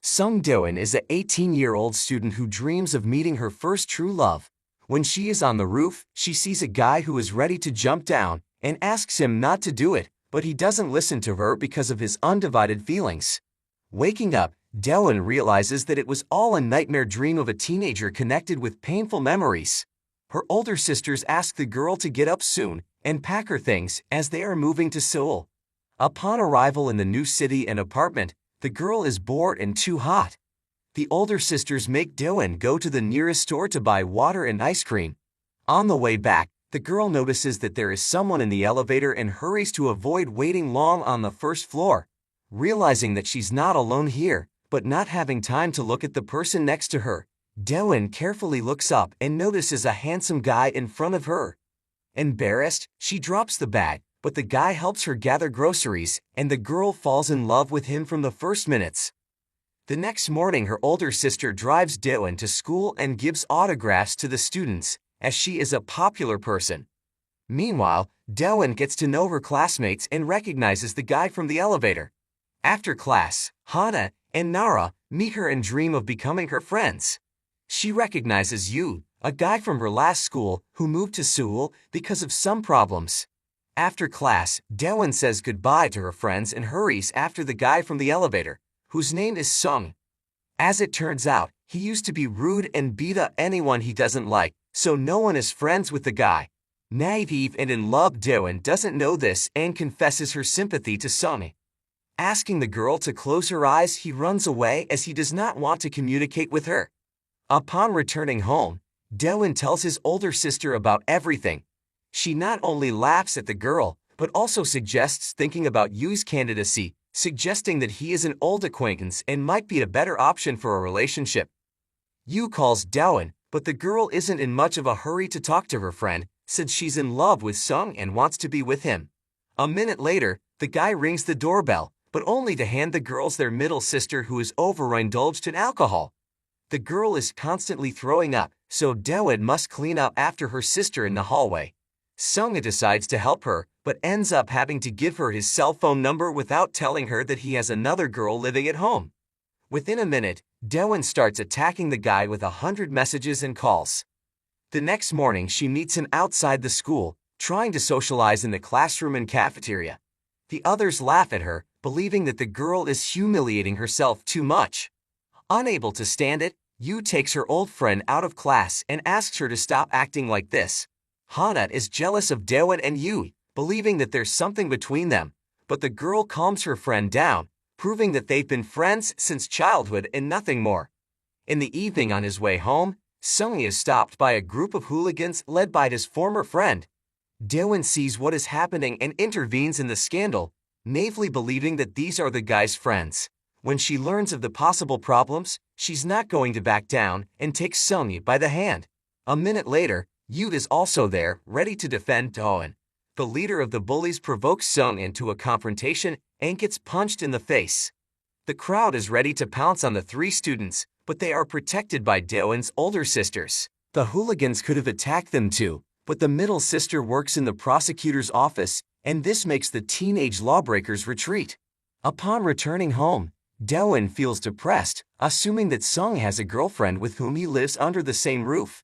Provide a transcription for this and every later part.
Sung Doin is a 18-year-old student who dreams of meeting her first true love. When she is on the roof, she sees a guy who is ready to jump down and asks him not to do it, but he doesn't listen to her because of his undivided feelings. Waking up, Doin realizes that it was all a nightmare dream of a teenager connected with painful memories. Her older sisters ask the girl to get up soon and pack her things as they are moving to Seoul. Upon arrival in the new city and apartment, the girl is bored and too hot. The older sisters make Doin go to the nearest store to buy water and ice cream. On the way back, the girl notices that there is someone in the elevator and hurries to avoid waiting long on the first floor. Realizing that she's not alone here, but not having time to look at the person next to her, Doin carefully looks up and notices a handsome guy in front of her. Embarrassed, she drops the bag, but the guy helps her gather groceries, and the girl falls in love with him from the first minutes. The next morning, her older sister drives Doin to school and gives autographs to the students, as she is a popular person. Meanwhile, Doin gets to know her classmates and recognizes the guy from the elevator. After class, Hana and Nara meet her and dream of becoming her friends. She recognizes Yu, a guy from her last school who moved to Seoul because of some problems. After class, Doin says goodbye to her friends and hurries after the guy from the elevator, whose name is Sung. As it turns out, he used to be rude and beat up anyone he doesn't like, so no one is friends with the guy. Naive and in love, Doin doesn't know this and confesses her sympathy to Sung. Asking the girl to close her eyes, he runs away as he does not want to communicate with her. Upon returning home, Doin tells his older sister about everything. She not only laughs at the girl, but also suggests thinking about Yu's candidacy, suggesting that he is an old acquaintance and might be a better option for a relationship. Yu calls Doin, but the girl isn't in much of a hurry to talk to her friend, since she's in love with Sung and wants to be with him. A minute later, the guy rings the doorbell, but only to hand the girls their middle sister who is overindulged in alcohol. The girl is constantly throwing up, so Doin must clean up after her sister in the hallway. Sung decides to help her, but ends up having to give her his cell phone number without telling her that he has another girl living at home. Within a minute, Doin starts attacking the guy with 100 messages and calls. The next morning, she meets him outside the school, trying to socialize in the classroom and cafeteria. The others laugh at her, believing that the girl is humiliating herself too much. Unable to stand it, Yu takes her old friend out of class and asks her to stop acting like this. Hana is jealous of Doin and Yu, believing that there's something between them, but the girl calms her friend down, proving that they've been friends since childhood and nothing more. In the evening on his way home, Sung is stopped by a group of hooligans led by his former friend. Doin sees what is happening and intervenes in the scandal, naively believing that these are the guy's friends. When she learns of the possible problems, she's not going to back down and takes Sung by the hand. A minute later, Yu is also there, ready to defend Doin. The leader of the bullies provokes Sung into a confrontation and gets punched in the face. The crowd is ready to pounce on the three students, but they are protected by Doin's older sisters. The hooligans could have attacked them too, but the middle sister works in the prosecutor's office, and this makes the teenage lawbreakers retreat. Upon returning home, Doin feels depressed, assuming that Sung has a girlfriend with whom he lives under the same roof.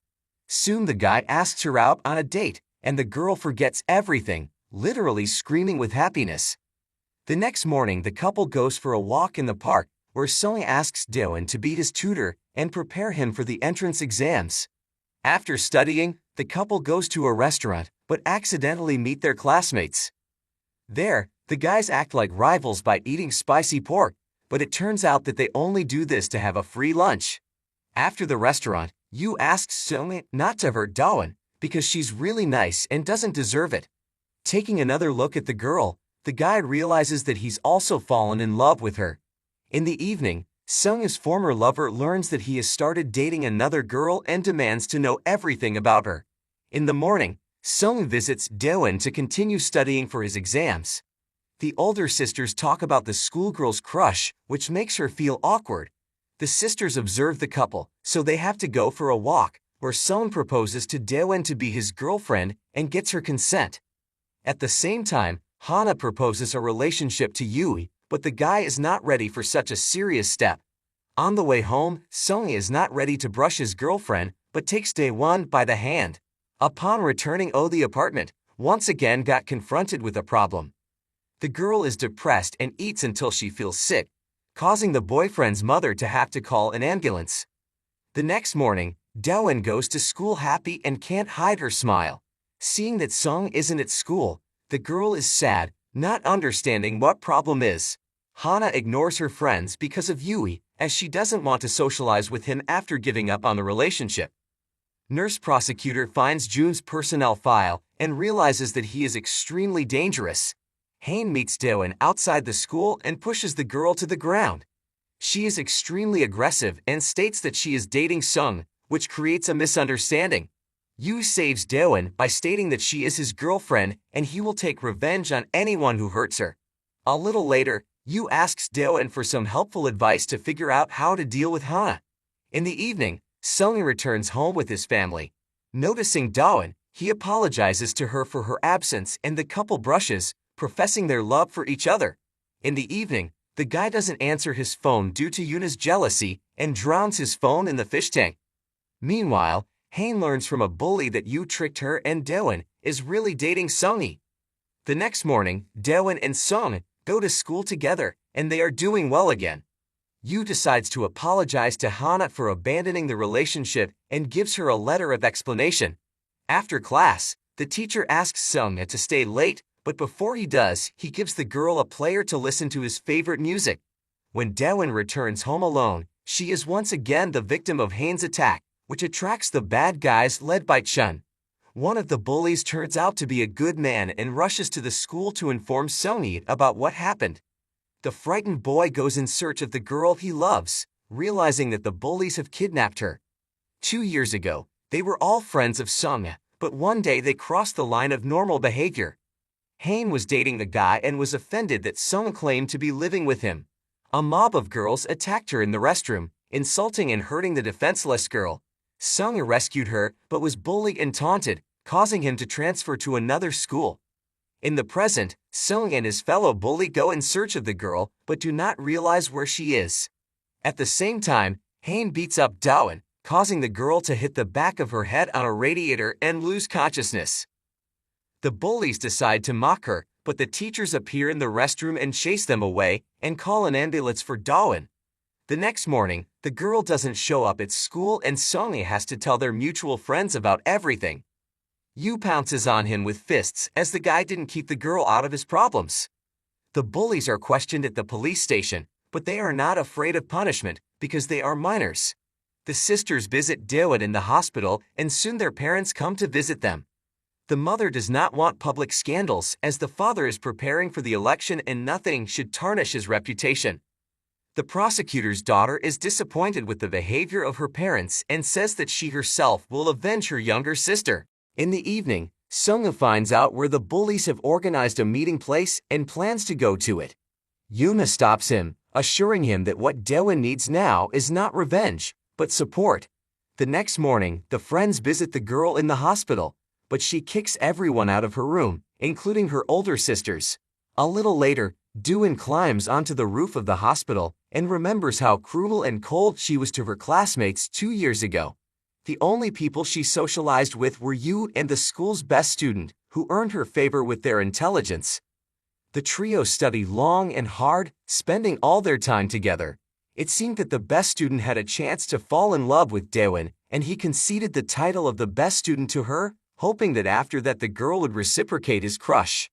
Soon the guy asks her out on a date, and the girl forgets everything, literally screaming with happiness. The next morning, the couple goes for a walk in the park, where Sung asks Doin to be his tutor and prepare him for the entrance exams. After studying, the couple goes to a restaurant, but accidentally meet their classmates. There, the guys act like rivals by eating spicy pork, but it turns out that they only do this to have a free lunch. After the restaurant, Yu asks Sung not to hurt Doin, because she's really nice and doesn't deserve it. Taking another look at the girl, the guy realizes that he's also fallen in love with her. In the evening, Sung's former lover learns that he has started dating another girl and demands to know everything about her. In the morning, Sung visits Doin to continue studying for his exams. The older sisters talk about the schoolgirl's crush, which makes her feel awkward. The sisters observe the couple, so they have to go for a walk, where Sung proposes to Doin to be his girlfriend and gets her consent. At the same time, Hana proposes a relationship to Yui, but the guy is not ready for such a serious step. On the way home, Sung is not ready to brush his girlfriend, but takes Daewon by the hand. Upon returning to the apartment, once again got confronted with a problem. The girl is depressed and eats until she feels sick, causing the boyfriend's mother to have to call an ambulance. The next morning, Daewon goes to school happy and can't hide her smile. Seeing that Sung isn't at school, the girl is sad, not understanding what problem is. Hana ignores her friends because of Yui, as she doesn't want to socialize with him after giving up on the relationship. Nurse prosecutor finds Jun's personnel file and realizes that he is extremely dangerous. Hain meets Daewon outside the school and pushes the girl to the ground. She is extremely aggressive and states that she is dating Sung, which creates a misunderstanding. Yu saves Daewon by stating that she is his girlfriend and he will take revenge on anyone who hurts her. A little later, Yu asks Daewon for some helpful advice to figure out how to deal with Hana. In the evening, Sung returns home with his family. Noticing Daewon, he apologizes to her for her absence and the couple brushes, professing their love for each other. In the evening, the guy doesn't answer his phone due to Yuna's jealousy and drowns his phone in the fish tank. Meanwhile, Hain learns from a bully that Yu tricked her and Daewon is really dating Sungi. The next morning, Daewon and Sung go to school together and they are doing well again. Yu decides to apologize to Hana for abandoning the relationship and gives her a letter of explanation. After class, the teacher asks Sung to stay late, but before he does, he gives the girl a player to listen to his favorite music. When Daewon returns home alone, she is once again the victim of Hain's attack, which attracts the bad guys led by Chun. One of the bullies turns out to be a good man and rushes to the school to inform Sungi about what happened. The frightened boy goes in search of the girl he loves, realizing that the bullies have kidnapped her. 2 years ago, they were all friends of Sung, but one day they crossed the line of normal behavior. Hain was dating the guy and was offended that Sung claimed to be living with him. A mob of girls attacked her in the restroom, insulting and hurting the defenseless girl. Sung rescued her but was bullied and taunted, causing him to transfer to another school. In the present, Sung and his fellow bully go in search of the girl but do not realize where she is. At the same time, Hain beats up Daewon, causing the girl to hit the back of her head on a radiator and lose consciousness. The bullies decide to mock her, but the teachers appear in the restroom and chase them away and call an ambulance for Daewon. The next morning, the girl doesn't show up at school and Sung has to tell their mutual friends about everything. Yu pounces on him with fists as the guy didn't keep the girl out of his problems. The bullies are questioned at the police station, but they are not afraid of punishment because they are minors. The sisters visit Daewon in the hospital and soon their parents come to visit them. The mother does not want public scandals as the father is preparing for the election and nothing should tarnish his reputation. The prosecutor's daughter is disappointed with the behavior of her parents and says that she herself will avenge her younger sister. In the evening, Sung finds out where the bullies have organized a meeting place and plans to go to it. Yuna stops him, assuring him that what Daewon needs now is not revenge, but support. The next morning, the friends visit the girl in the hospital, but she kicks everyone out of her room, including her older sisters. A little later, Daewon climbs onto the roof of the hospital and remembers how cruel and cold she was to her classmates 2 years ago. The only people she socialized with were Yu and the school's best student, who earned her favor with their intelligence. The trio studied long and hard, spending all their time together. It seemed that the best student had a chance to fall in love with Daewon, and he conceded the title of the best student to her, hoping that after that the girl would reciprocate his crush.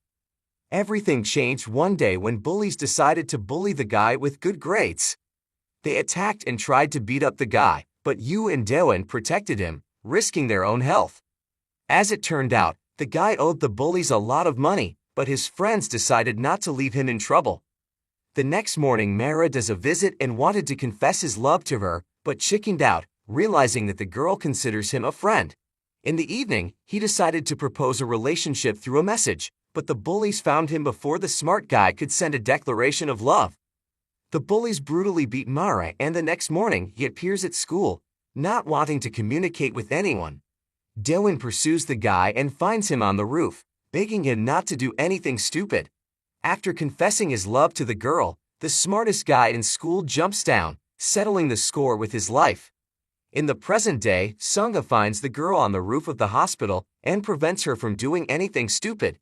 Everything changed one day when bullies decided to bully the guy with good grades. They attacked and tried to beat up the guy, but Yu and Daewon protected him, risking their own health. As it turned out, the guy owed the bullies a lot of money, but his friends decided not to leave him in trouble. The next morning Mara does a visit and wanted to confess his love to her, but chickened out, realizing that the girl considers him a friend. In the evening, he decided to propose a relationship through a message, but the bullies found him before the smart guy could send a declaration of love. The bullies brutally beat Mara and the next morning he appears at school, not wanting to communicate with anyone. Daewon pursues the guy and finds him on the roof, begging him not to do anything stupid. After confessing his love to the girl, the smartest guy in school jumps down, settling the score with his life. In the present day, Sung-ha finds the girl on the roof of the hospital and prevents her from doing anything stupid.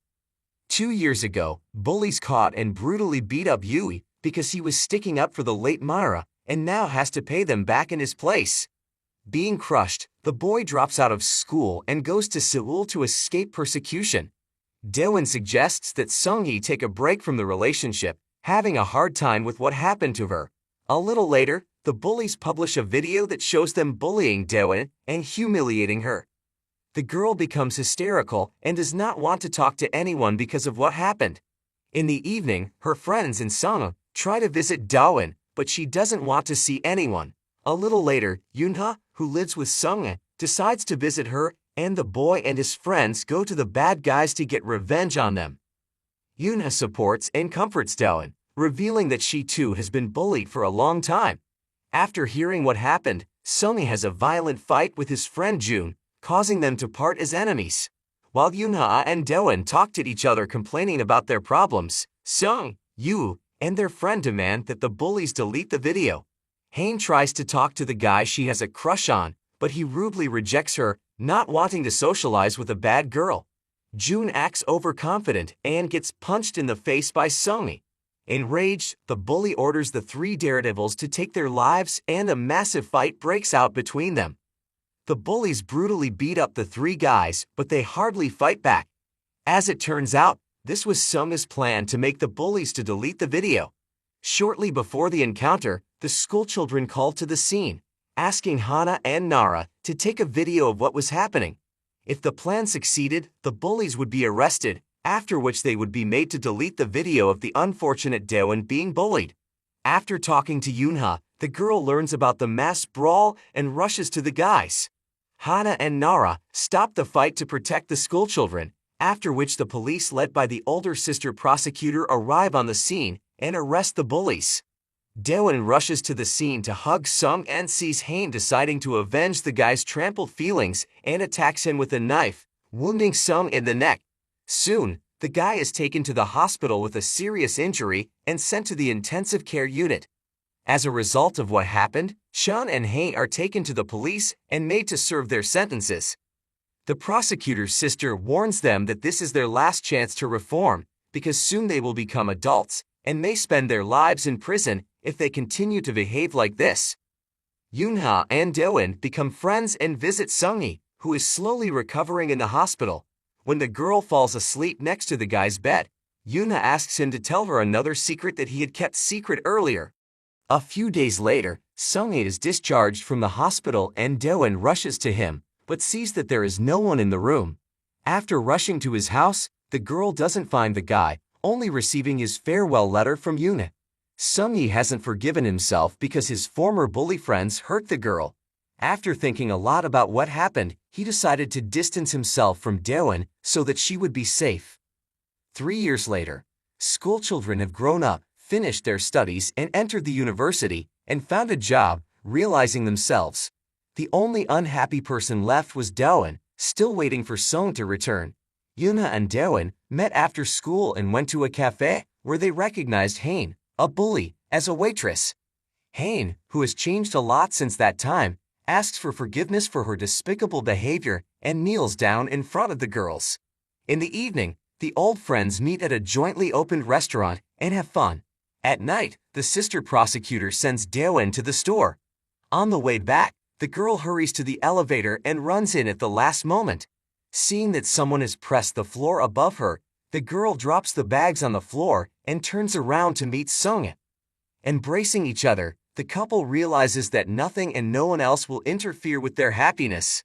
2 years ago, bullies caught and brutally beat up Yui because he was sticking up for the late Mara and now has to pay them back in his place. Being crushed, the boy drops out of school and goes to Seoul to escape persecution. Daewon suggests that Sung-hee take a break from the relationship, having a hard time with what happened to her. A little later, the bullies publish a video that shows them bullying Daewon and humiliating her. The girl becomes hysterical and does not want to talk to anyone because of what happened. In the evening, her friends and Sung-ha try to visit Daewon, but she doesn't want to see anyone. A little later, Yoon-ha, who lives with Sung-ha, decides to visit her, and the boy and his friends go to the bad guys to get revenge on them. Yoon-ha supports and comforts Daewon, revealing that she too has been bullied for a long time. After hearing what happened, Sung-ha has a violent fight with his friend Jun, causing them to part as enemies. While Yoon-ha and Daewon talked at each other complaining about their problems, Sung, Yoo, and their friend demand that the bullies delete the video. Hain tries to talk to the guy she has a crush on, but he rudely rejects her, not wanting to socialize with a bad girl. Jun acts overconfident and gets punched in the face by Sung-ha. Enraged, the bully orders the three daredevils to take their lives and a massive fight breaks out between them. The bullies brutally beat up the three guys, but they hardly fight back. As it turns out, this was Sung-ha's plan to make the bullies to delete the video. Shortly before the encounter, the schoolchildren called to the scene, asking Hana and Nara to take a video of what was happening. If the plan succeeded, the bullies would be arrested, after which they would be made to delete the video of the unfortunate Daewon being bullied. After talking to Yoon-ha, the girl learns about the mass brawl and rushes to the guys. Hana and Nara stop the fight to protect the schoolchildren, after which the police led by the older sister prosecutor arrive on the scene and arrest the bullies. Daewon rushes to the scene to hug Sung and sees Hain deciding to avenge the guy's trampled feelings and attacks him with a knife, wounding Sung in the neck. Soon, the guy is taken to the hospital with a serious injury and sent to the intensive care unit. As a result of what happened, Sean and Hain are taken to the police and made to serve their sentences. The prosecutor's sister warns them that this is their last chance to reform, because soon they will become adults and may spend their lives in prison if they continue to behave like this. Yoon-ha and Daewon become friends and visit Sung-hee, who is slowly recovering in the hospital. When the girl falls asleep next to the guy's bed, Yoon-ha asks him to tell her another secret that he had kept secret earlier. A few days later, Sung-hee is discharged from the hospital and Daewon rushes to him, but sees that there is no one in the room. After rushing to his house, the girl doesn't find the guy, only receiving his farewell letter from Yoon-ha. Sung-hee hasn't forgiven himself because his former bully friends hurt the girl. After thinking a lot about what happened, he decided to distance himself from Daewon so that she would be safe. 3 years later, schoolchildren have grown up, finished their studies and entered the university, and found a job, realizing themselves. The only unhappy person left was Daewon, still waiting for Sung to return. Yoon-ha and Daewon met after school and went to a cafe, where they recognized Hain, a bully, as a waitress. Hain, who has changed a lot since that time, asks for forgiveness for her despicable behavior and kneels down in front of the girls. In the evening, the old friends meet at a jointly opened restaurant and have fun. At night, the sister prosecutor sends Daewon to the store. On the way back, the girl hurries to the elevator and runs in at the last moment. Seeing that someone has pressed the floor above her, the girl drops the bags on the floor and turns around to meet Sung. Embracing each other, the couple realizes that nothing and no one else will interfere with their happiness.